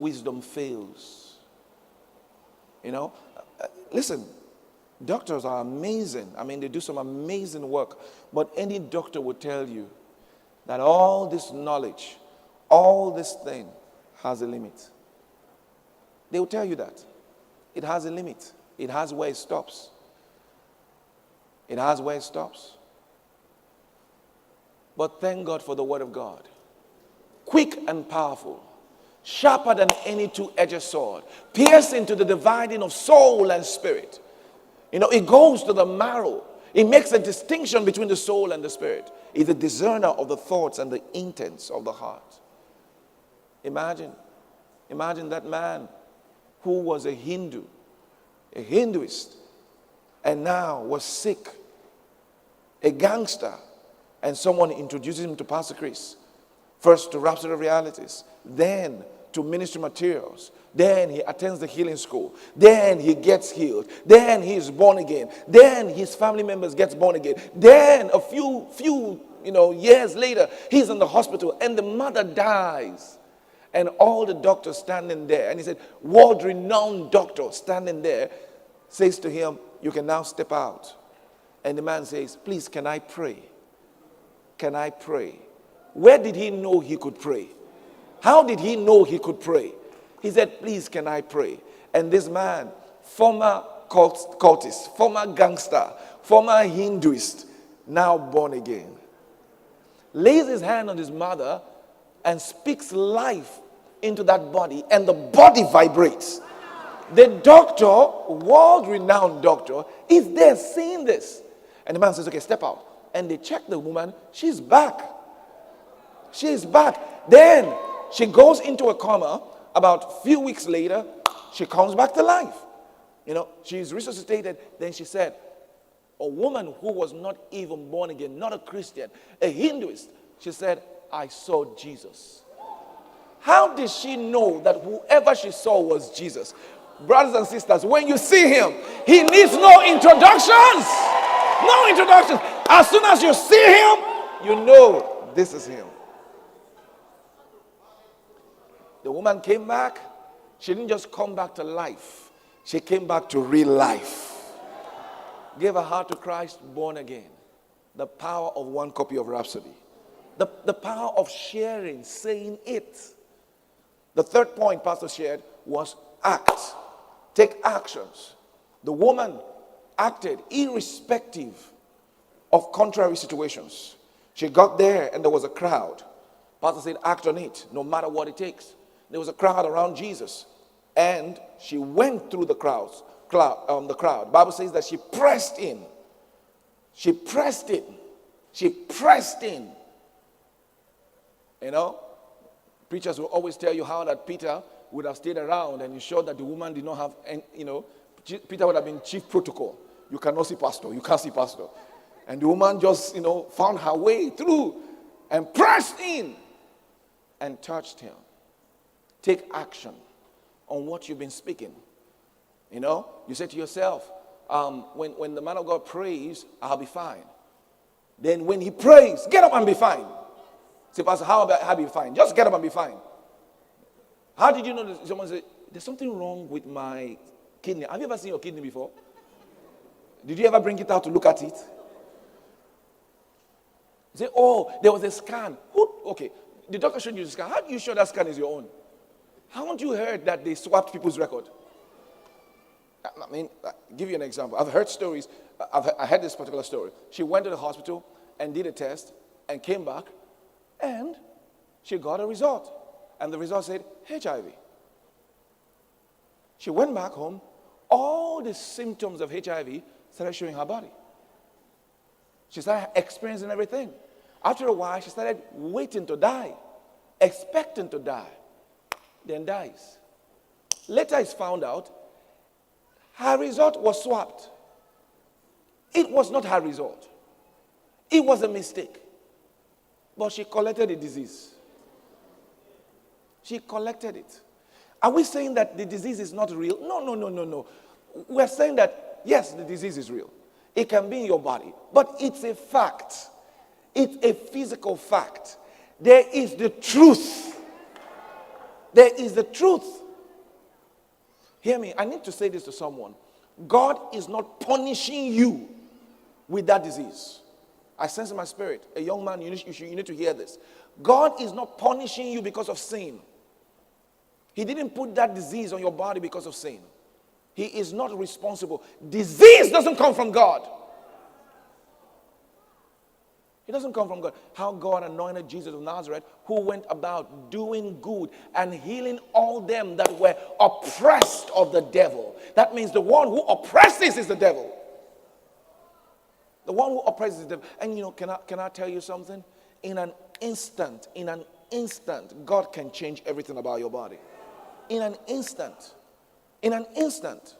wisdom fails. Listen, doctors are amazing. I mean, they do some amazing work. But any doctor will tell you that all this knowledge, all this thing has a limit. They will tell you that. It has a limit. It has where it stops. It has where it stops. But thank God for the Word of God. Quick and powerful, sharper than any two-edged sword, piercing to the dividing of soul and spirit. It goes to the marrow. It makes a distinction between the soul and the spirit. It's a discerner of the thoughts and the intents of the heart. Imagine that man who was a Hindu, a Hinduist, and now was sick, a gangster, and someone introduces him to Pastor Chris. First to Rhapsody of Realities, then to ministry materials. Then he attends the healing school. Then he gets healed. Then he is born again. Then his family members gets born again. Then a few years later, he's in the hospital and the mother dies. And all the doctors standing there, and he said, world-renowned doctor standing there, says to him, you can now step out. And the man says, please, can I pray? Can I pray? Where did he know he could pray? How did he know he could pray? He said, please, can I pray? And this man, former cultist, former gangster, former Hinduist, now born again, lays his hand on his mother and speaks life into that body, and the body vibrates. The doctor, world-renowned doctor, is there seeing this. And the man says, okay, step out. And they check the woman. She's back. She's back. Then she goes into a coma. About a few weeks later, she comes back to life. She's resuscitated. Then she said, a woman who was not even born again, not a Christian, a Hinduist, she said, I saw Jesus. How did she know that whoever she saw was Jesus? Brothers and sisters, when you see him, he needs no introductions. No introductions. As soon as you see him, you know this is him. The woman came back. She didn't just come back to life. She came back to real life. Gave her heart to Christ, born again. The power of one copy of Rhapsody. The power of sharing, saying it. The third point Pastor shared was act. Take actions. The woman acted irrespective of contrary situations. She got there and there was a crowd. Pastor said, act on it, no matter what it takes. There was a crowd around Jesus. And she went through the crowd. The Bible says that she pressed in. She pressed in. She pressed in. Preachers will always tell you how that Peter would have stayed around and ensured that the woman did not have, Peter would have been chief protocol. You cannot see pastor. You can't see pastor. And the woman just, found her way through and pressed in and touched him. Take action on what you've been speaking. You say to yourself, when the man of God prays, I'll be fine. Then when he prays, get up and be fine. Say, Pastor, how be fine? Just get up and be fine. How did you know that? Someone said, there's something wrong with my kidney. Have you ever seen your kidney before? Did you ever bring it out to look at it? Say, there was a scan. Okay, the doctor showed you the scan. How do you sure that scan is your own? Haven't you heard that they swapped people's record? I mean, I'll give you an example. I've heard stories. I heard this particular story. She went to the hospital and did a test and came back and she got a result. And the result said HIV. She went back home. All the symptoms of HIV started showing her body. She started experiencing everything. After a while, she started waiting to die, expecting to die, then dies. Later, it's found out her result was swapped. It was not her result. It was a mistake. But she collected the disease. She collected it. Are we saying that the disease is not real? No. We're saying that, yes, the disease is real. It can be in your body. But it's a fact. It's a physical fact. There is the truth. There is the truth. Hear me. I need to say this to someone. God is not punishing you with that disease. I sense in my spirit, a young man, you need to hear this. God is not punishing you because of sin. He didn't put that disease on your body because of sin. He is not responsible. Disease doesn't come from God. It doesn't come from God. How God anointed Jesus of Nazareth, who went about doing good and healing all them that were oppressed of the devil. That means the one who oppresses is the devil. The one who oppresses the devil. And you know, can I tell you something? In an instant, God can change everything about your body. In an instant. In an instant.